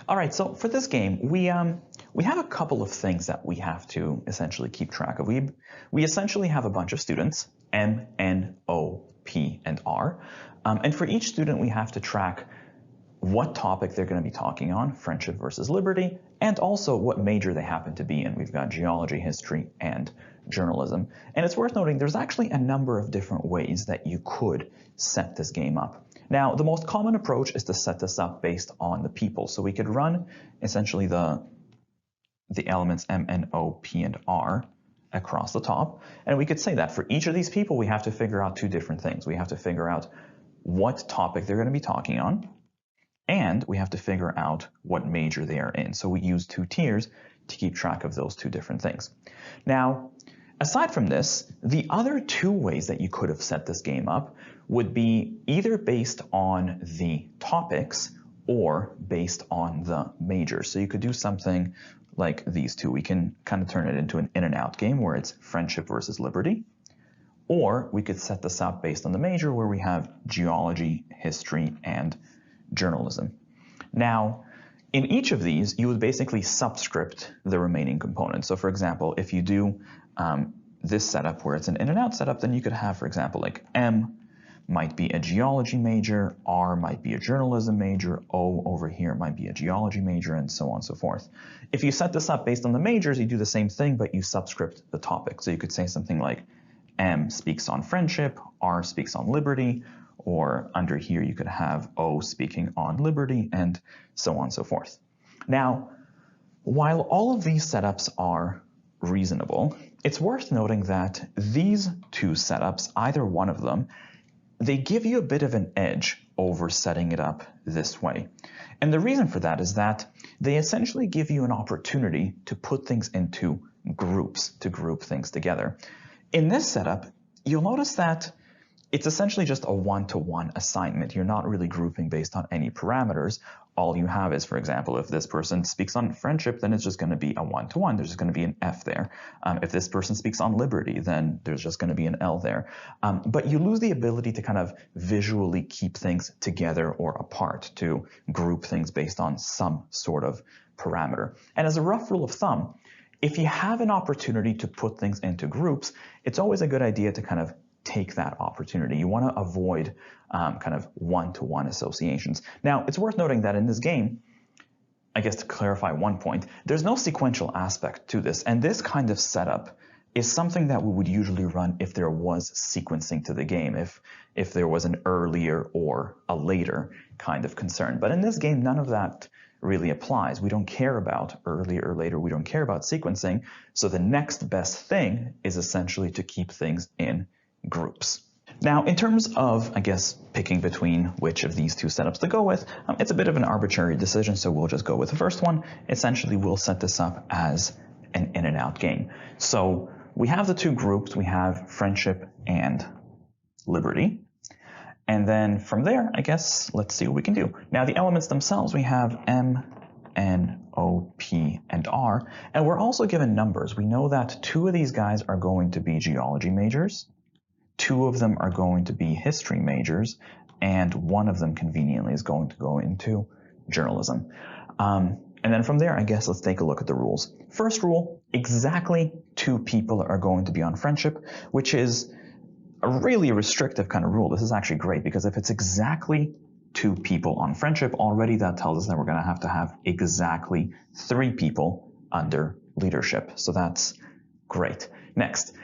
All right, so for this game, we have a couple of things that we have to essentially keep track of. We essentially have a bunch of students, M, N, O, P, and R. And for each student, we have to track what topic they're going to be talking on, friendship versus liberty, and also what major they happen to be in. We've got geology, history, and journalism. And it's worth noting there's actually a number of different ways that you could set this game up. Now, the most common approach is to set this up based on the people. So we could run essentially the elements M, N, O, P, and R across the top. And we could say that for each of these people, we have to figure out two different things. We have to figure out what topic they're going to be talking on, and we have to figure out what major they are in. So we use two tiers to keep track of those two different things. Now, aside from this, the other two ways that you could have set this game up would be either based on the topics or based on the major. So you could do something like these two. We can kind of turn it into an in and out game where it's friendship versus liberty. Or we could set this up based on the major where we have geology, history, and journalism. Now, in each of these, you would basically subscript the remaining components. So for example, if you do this setup where it's an in and out setup, then you could have, for example, like M might be a geology major, R might be a journalism major, O over here might be a geology major, and so on and so forth. If you set this up based on the majors, you do the same thing, but you subscript the topic. So you could say something like M speaks on friendship, R speaks on liberty, or under here you could have O speaking on liberty, and so on and so forth. Now, while all of these setups are reasonable, it's worth noting that these two setups, either one of them, they give you a bit of an edge over setting it up this way. And the reason for that is that they essentially give you an opportunity to put things into groups, to group things together. In this setup, you'll notice that it's essentially just a one-to-one assignment. You're not really grouping based on any parameters. All you have is, for example, if this person speaks on friendship, then it's just going to be a one-to-one. There's just going to be an F there. If this person speaks on liberty, then there's just going to be an L there. But you lose the ability to kind of visually keep things together or apart, to group things based on some sort of parameter. And as a rough rule of thumb, if you have an opportunity to put things into groups, it's always a good idea to kind of take that opportunity. You want to avoid kind of one-to-one associations. Now, it's worth noting that in this game, I guess to clarify one point, there's no sequential aspect to this. And this kind of setup is something that we would usually run if there was sequencing to the game, if there was an earlier or a later kind of concern. But in this game, none of that really applies. We don't care about earlier or later. We don't care about sequencing. So the next best thing is essentially to keep things in groups. Now, in terms of, I guess, picking between which of these two setups to go with, it's a bit of an arbitrary decision, so we'll just go with the first one. Essentially, we'll set this up as an in and out game. So we have the two groups. We have friendship and liberty. And then from there, I guess, let's see what we can do. Now, the elements themselves, we have M, N, O, P, and R. And we're also given numbers. We know that two of these guys are going to be geology majors. Two of them are going to be history majors, and one of them conveniently is going to go into journalism. And then from there, I guess let's take a look at the rules. First rule, exactly two people are going to be on friendship, which is a really restrictive kind of rule. This is actually great because if it's exactly two people on friendship, already that tells us that we're going to have exactly three people under leadership. So that's great. Next.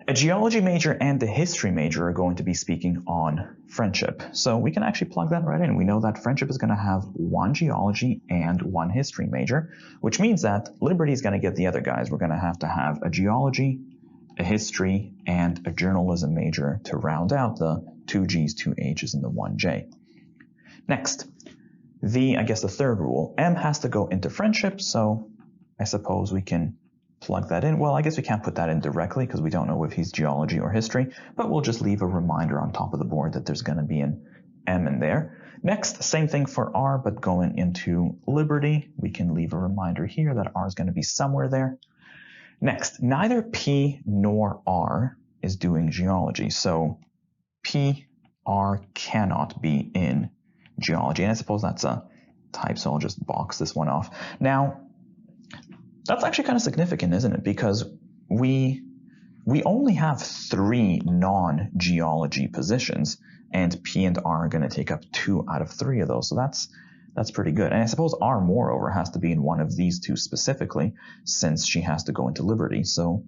A geology major and a history major are going to be speaking on friendship. So we can actually plug that right in. We know that friendship is going to have one geology and one history major, which means that liberty is going to get the other guys. We're going to have a geology, a history, and a journalism major to round out the 2 G's, 2 H's, and the 1 J. Next, I guess the third rule, M has to go into friendship, so I suppose we can plug that in. Well, I guess we can't put that in directly because we don't know if he's geology or history, but we'll just leave a reminder on top of the board that there's going to be an M in there. Next, same thing for R, but going into liberty, we can leave a reminder here that R is going to be somewhere there. Next, neither P nor R is doing geology, so P, R cannot be in geology, and I suppose that's a type, so I'll just box this one off. Now, that's actually kind of significant, isn't it? Because we only have 3 non-geology positions, and P and R are going to take up 2 out of 3 of those. So that's pretty good. And I suppose R, moreover, has to be in one of these 2 specifically, since she has to go into Liberty. So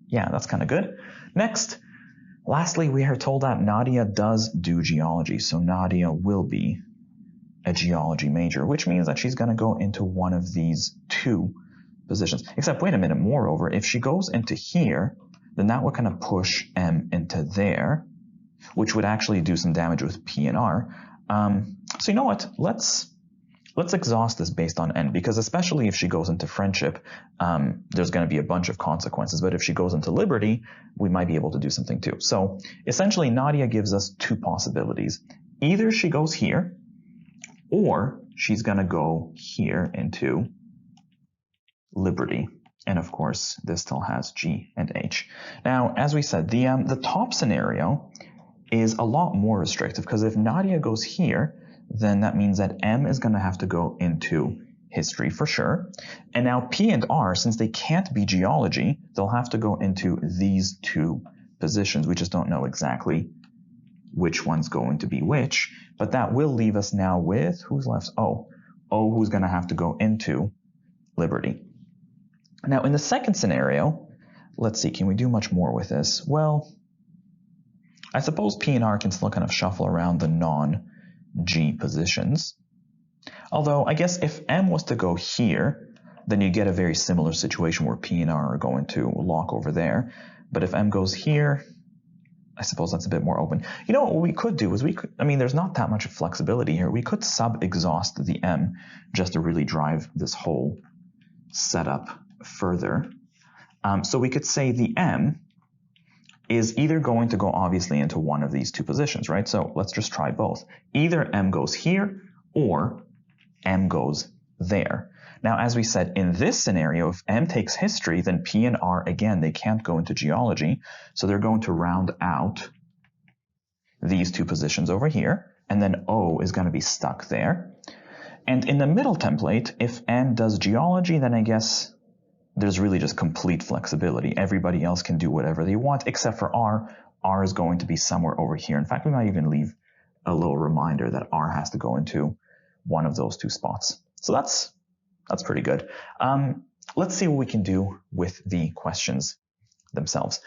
yeah, that's kind of good. Next, lastly, we are told that Nadia does do geology. So Nadia will be a geology major, which means that she's going to go into one of these 2 positions. Except, wait a minute, moreover, if she goes into here, then that would kind of push M into there, which would actually do some damage with P and R. So you know what? Let's exhaust this based on N, because especially if she goes into friendship, there's going to be a bunch of consequences. But if she goes into Liberty, we might be able to do something too. So essentially, Nadia gives us 2 possibilities. Either she goes here, or she's going to go here into Liberty. And of course, this still has G and H. Now, as we said, the top scenario is a lot more restrictive, because if Nadia goes here, then that means that M is going to have to go into history for sure. And now P and R, since they can't be geology, they'll have to go into these 2 positions. We just don't know exactly which one's going to be which, but that will leave us now with, who's left? O, who's going to have to go into Liberty. Now, in the second scenario, let's see, can we do much more with this? Well, I suppose P and R can still kind of shuffle around the non-G positions. Although, I guess if M was to go here, then you get a very similar situation where P and R are going to lock over there. But if M goes here, I suppose that's a bit more open. You know, what we could do is there's not that much flexibility here. We could sub-exhaust the M just to really drive this whole setup further. So we could say the M is either going to go obviously into one of these 2 positions, right? So let's just try both. Either M goes here or M goes there. Now, as we said, in this scenario, if M takes history, then P and R, again, they can't go into geology. So they're going to round out these 2 positions over here. And then O is going to be stuck there. And in the middle template, if M does geology, then I guess there's really just complete flexibility. Everybody else can do whatever they want, except for R. R is going to be somewhere over here. In fact, we might even leave a little reminder that R has to go into one of those 2 spots. So that's pretty good. Let's see what we can do with the questions themselves.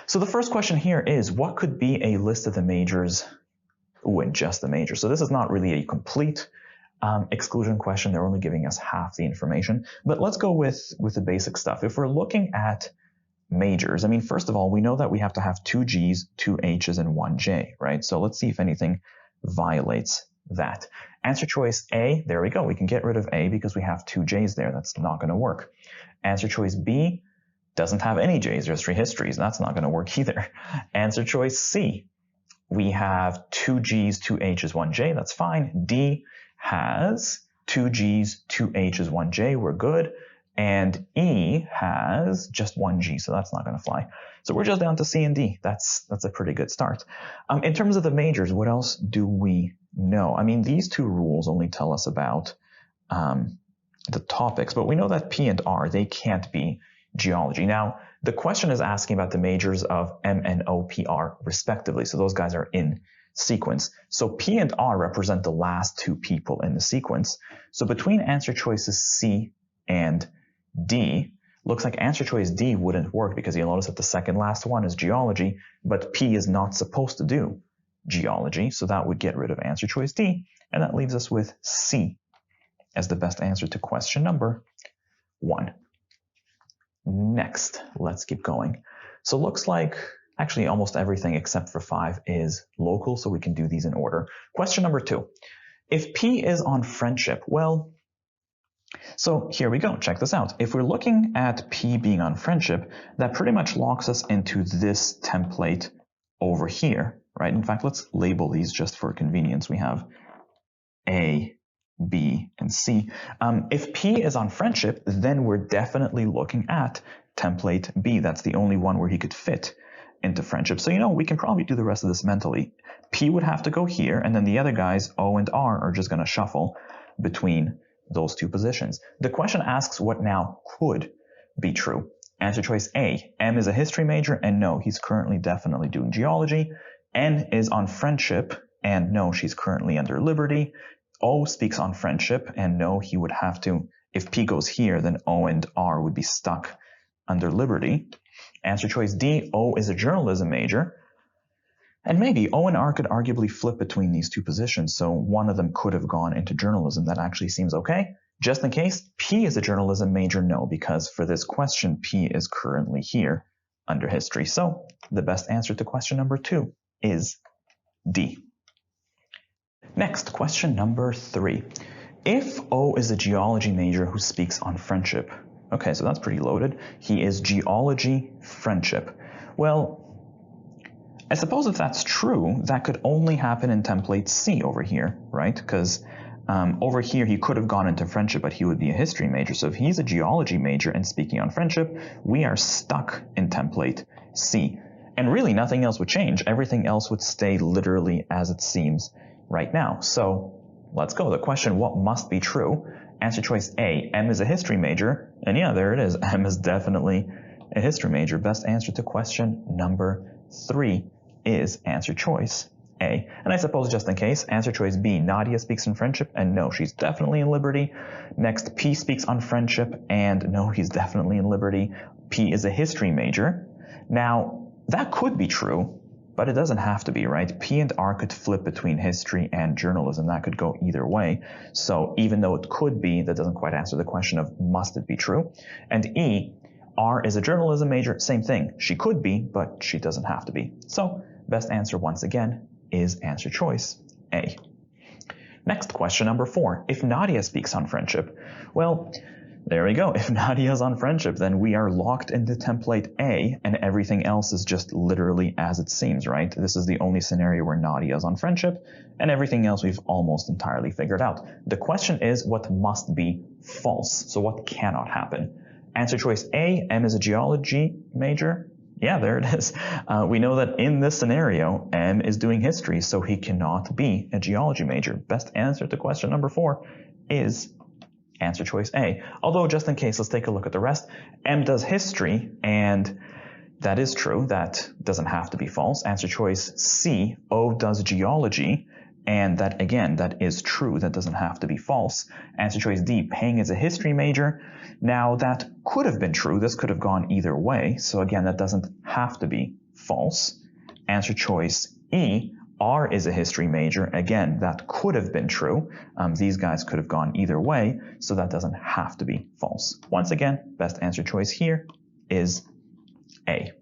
So the first question here is, what could be a list of the majors? And just the majors. So this is not really a complete exclusion question. They're only giving us half the information. But let's go with the basic stuff. If we're looking at majors, first of all, we know that we have to have 2 G's, 2 H's, and 1 J, right? So let's see if anything violates that. Answer choice A, there we go. We can get rid of A because we have 2 J's there. That's not going to work. Answer choice B doesn't have any J's. There's 3 histories. That's not going to work either. Answer choice C, we have 2 G's, 2 H's, 1 J. That's fine. D has 2 G's, 2 H's, 1 J. We're good. And E has just 1 G, so that's not going to fly. So we're just down to C and D. That's a pretty good start. In terms of the majors, what else do we know? These 2 rules only tell us about the topics, but we know that P and R, they can't be geology. Now, the question is asking about the majors of M and O, P, R, respectively. So those guys are in sequence. So P and R represent the last 2 people in the sequence. So between answer choices C and D, looks like answer choice D wouldn't work because you'll notice that the second last one is geology, but P is not supposed to do geology, so that would get rid of answer choice D, and that leaves us with C as the best answer to question number 1. Next, let's keep going. So looks like actually almost everything except for 5 is local, so we can do these in order. Question number 2. If P is on friendship, well, so here we go. Check this out. If we're looking at P being on friendship, that pretty much locks us into this template over here, right? In fact, let's label these just for convenience. We have A, B, and C. If P is on friendship, then we're definitely looking at template B. That's the only one where he could fit into friendship. So, we can probably do the rest of this mentally. P would have to go here, and then the other guys, O and R, are just going to shuffle. between those two positions. The question asks what now could be true. Answer choice A, M is a history major, and no, he's currently definitely doing geology. N is on friendship, and no, she's currently under liberty. O speaks on friendship, and no, he would have to, if P goes here, then O and R would be stuck under liberty. Answer choice D, O is a journalism major. And maybe O and R could arguably flip between these two positions, so one of them could have gone into journalism. That actually seems okay. Just in case, P is a journalism major, no, because for this question, P is currently here under history. So the best answer to question number 2 is D. Next, question number 3. If O is a geology major who speaks on friendship, okay, so that's pretty loaded. He is geology friendship. Well, I suppose if that's true, that could only happen in template C over here, right? Because over here, he could have gone into friendship, but he would be a history major. So if he's a geology major and speaking on friendship, we are stuck in template C. And really, nothing else would change. Everything else would stay literally as it seems right now. So let's go. The question, what must be true? Answer choice A, M is a history major. And yeah, there it is. M is definitely a history major. Best answer to question number 3 is answer choice A. And I suppose just in case, answer choice B, Nadia speaks in friendship, and no, she's definitely in liberty. Next, P speaks on friendship, and no, he's definitely in liberty. P is a history major. Now, that could be true, but it doesn't have to be, right? P and R could flip between history and journalism. That could go either way. So even though it could be, that doesn't quite answer the question of must it be true. And E, R is a journalism major, same thing. She could be, but she doesn't have to be. So best answer once again is answer choice A. Next, question number 4. If Nadia speaks on friendship, well, there we go. If Nadia is on friendship, then we are locked into template A, and everything else is just literally as it seems, right? This is the only scenario where Nadia is on friendship, and everything else we've almost entirely figured out. The question is what must be false? So what cannot happen? Answer choice A, M is a geology major. Yeah, there it is. We know that in this scenario, M is doing history, so he cannot be a geology major. Best answer to question number 4 is answer choice A. Although, just in case, let's take a look at the rest. M does history, and that is true. That doesn't have to be false. Answer choice C, O does geology, and that, again, that is true. That doesn't have to be false. Answer choice D, Peng is a history major. Now, that could have been true. This could have gone either way. So again, that doesn't have to be false. Answer choice E, R is a history major. Again, that could have been true. These guys could have gone either way, so that doesn't have to be false. Once again, best answer choice here is A.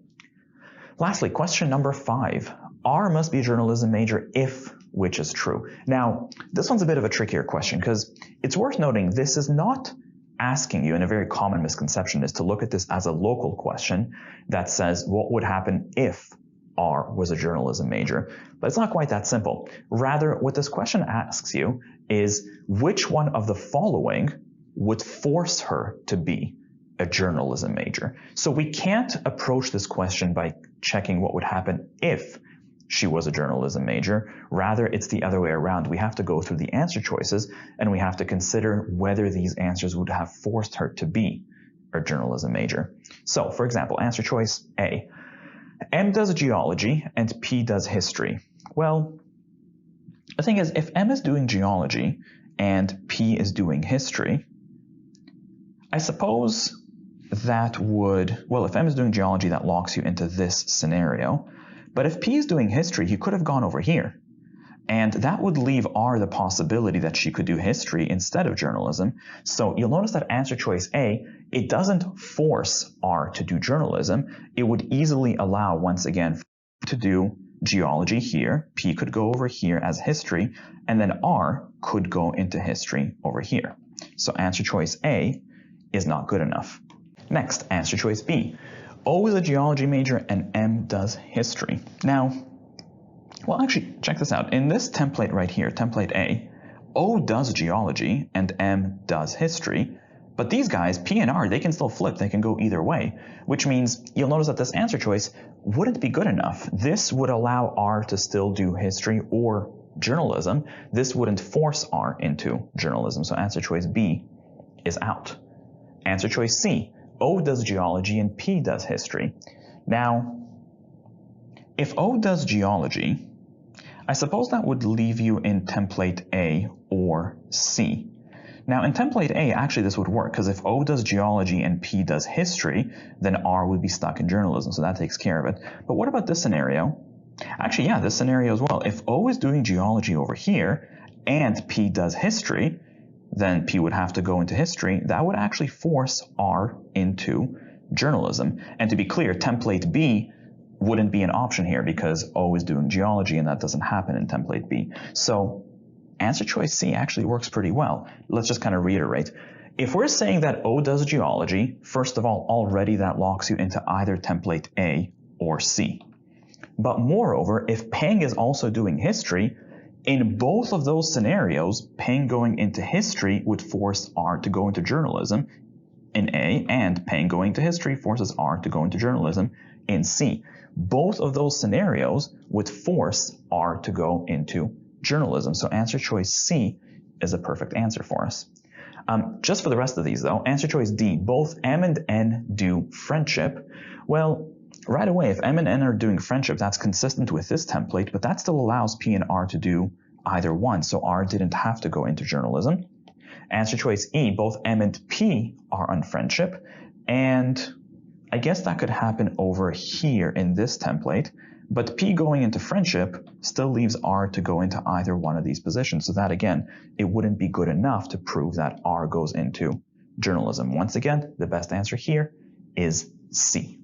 Lastly, question number 5. R must be a journalism major if which is true. Now, this one's a bit of a trickier question because it's worth noting this is not asking you, and a very common misconception is to look at this as a local question that says what would happen if R was a journalism major. But it's not quite that simple. Rather, what this question asks you is which one of the following would force her to be a journalism major. So we can't approach this question by checking what would happen if she was a journalism major. Rather, it's the other way around. We have to go through the answer choices and we have to consider whether these answers would have forced her to be a journalism major. So, for example, answer choice A. M does geology and P does history. Well, the thing is, if M is doing geology and P is doing history, I suppose that would, well, if M is doing geology, that locks you into this scenario. But if P is doing history, he could have gone over here. And that would leave R the possibility that she could do history instead of journalism. So you'll notice that answer choice A, it doesn't force R to do journalism. It would easily allow, once again, to do geology here. P could go over here as history, and then R could go into history over here. So answer choice A is not good enough. Next, answer choice B. O is a geology major and M does history. Now, well, actually, check this out. In this template right here, template A, O does geology and M does history. But these guys, P and R, they can still flip. They can go either way, which means you'll notice that this answer choice wouldn't be good enough. This would allow R to still do history or journalism, this wouldn't force R into journalism. So answer choice B is out. Answer choice C, O does geology and P does history. Now, if O does geology, I suppose that would leave you in template A or C. Now in template A, actually this would work, because if O does geology and P does history, then R would be stuck in journalism, so that takes care of it. But what about this scenario? Actually, yeah, this scenario as well. If O is doing geology over here and P does history, then P would have to go into history. That would actually force R into journalism. And to be clear, template B wouldn't be an option here because O is doing geology and that doesn't happen in template B. So answer choice C actually works pretty well. Let's just kind of reiterate. If we're saying that O does geology, first of all, already that locks you into either template A or C. But moreover, if Peng is also doing history, in both of those scenarios, Peng going into history would force R to go into journalism in A, and Peng going to history forces R to go into journalism in C. Both of those scenarios would force R to go into journalism. So answer choice C is a perfect answer for us. Just for the rest of these though, answer choice D, both M and N do friendship. Well, right away, if M and N are doing friendship, that's consistent with this template, but that still allows P and R to do either one, so R didn't have to go into journalism. Answer choice E, both M and P are on friendship, and I guess that could happen over here in this template, but P going into friendship still leaves R to go into either one of these positions, so that again, it wouldn't be good enough to prove that R goes into journalism. Once again, the best answer here is C.